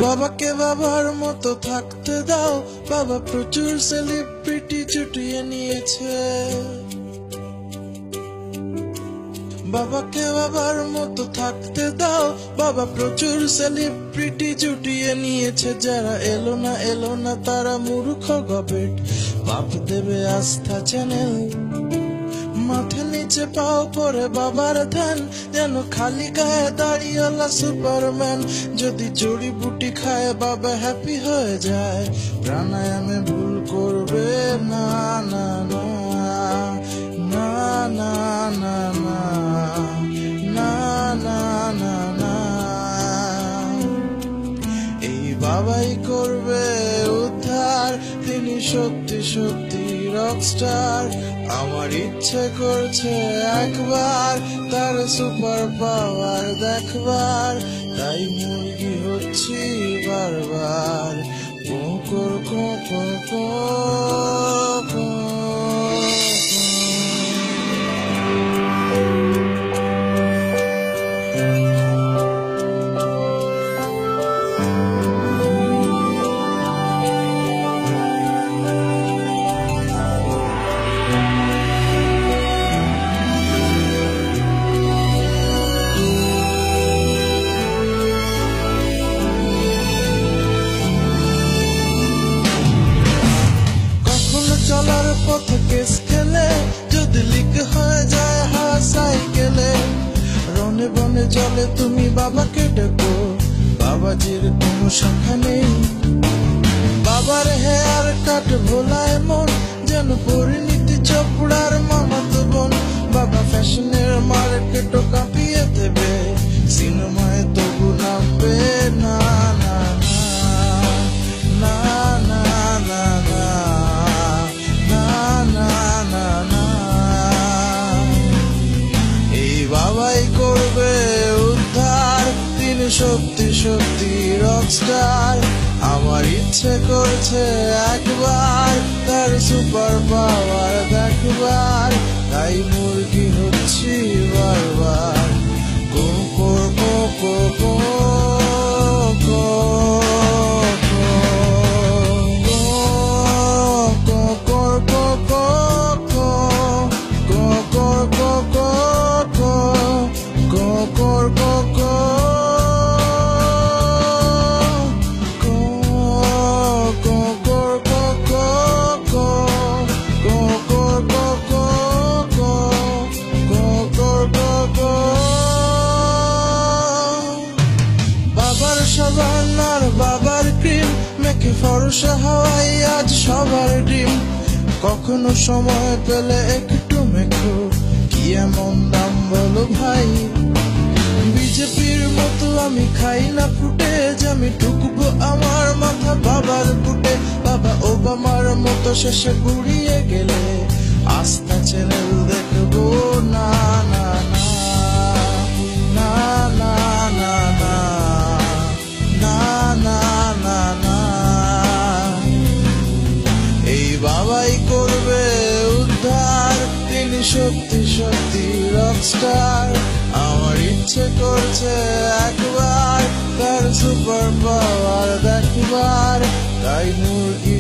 বাবাকে বাবার মতো থাকতে দাও, বাবা প্রচুর সেলিব্রিটি জুটিয়ে নিয়েছে। বাবাকে বাবার মতো থাকতে দাও, বাবা প্রচুর সেলিব্রিটি জুটিয়ে নিয়েছে। যারা এলো না তারা মূর্খ গবেট, বাপ দেবে আস্থা চ্যানেল। মাথা নিচে পাও পরে বাবার ধ্যান, যেন খালি গায়ে দাঁড়িয়েলা সুপারম্যান। যদি জড়িবুটি খায় বাবা হ্যাপি হয়ে যায়, প্রাণায়ামে ভুল করবে না না না না না না না না না না না। এই বাবাই করবে উদ্ধার, তিনি সত্যি সত্যি রকস্টার। আমার ইচ্ছে করছে একবার তার সুপার পাওয়ার দেখবার, তাই মুরগি হচ্ছি বারবার কোকর কোকর কোকর। চলার পথে কেস খেলে যদি লিক হয়ে যায় সাইকেলে, রনে বনে জলে তুমি বাবাকে ডেকো, বাবাজির কোনো শাখা নেই। বাবার হেয়ার কাট ভোলায় মন, যেন পরিণীতি চোপড়ার মামাতো বোন। বাবা ফ্যাশনের মার্কেটও কাঁপিয়ে দেবে, সিনেমায় তবু নামবে না না না না না না না। এই বাবাই করবে উদ্ধার, তিনি সত্যি সত্যি রকস্টার। আমার ইচ্ছে করছে একবার তার সুপার পাওয়ার দেখবার, তাই মুরগি হচ্ছি বারবার কোকর কোকর কোকর। বাবার ক্রিম মেখে ফরসা হওয়াই আজ সবার ড্রিম। কখনো সময় পেলে একটু মেখো, কি এমন দাম বলো ভাই। বিজেপির মতো আমি খাই না ফুটেজ, আমি ঢুকবো আমার মাথা বাবার বুটে। বাবা ওবামার মতো শেষে গুড়িয়ে গেলে আস্থা চ্যানেল দেখবো না না না না না না না না না না। এই বাবাই করবে উদ্ধার, তিনি সত্যি সত্যি রকস্টার। আমার ইচ্ছে করছে একবার তার সুপার পাওয়ার দেখবার, তাই মুরগি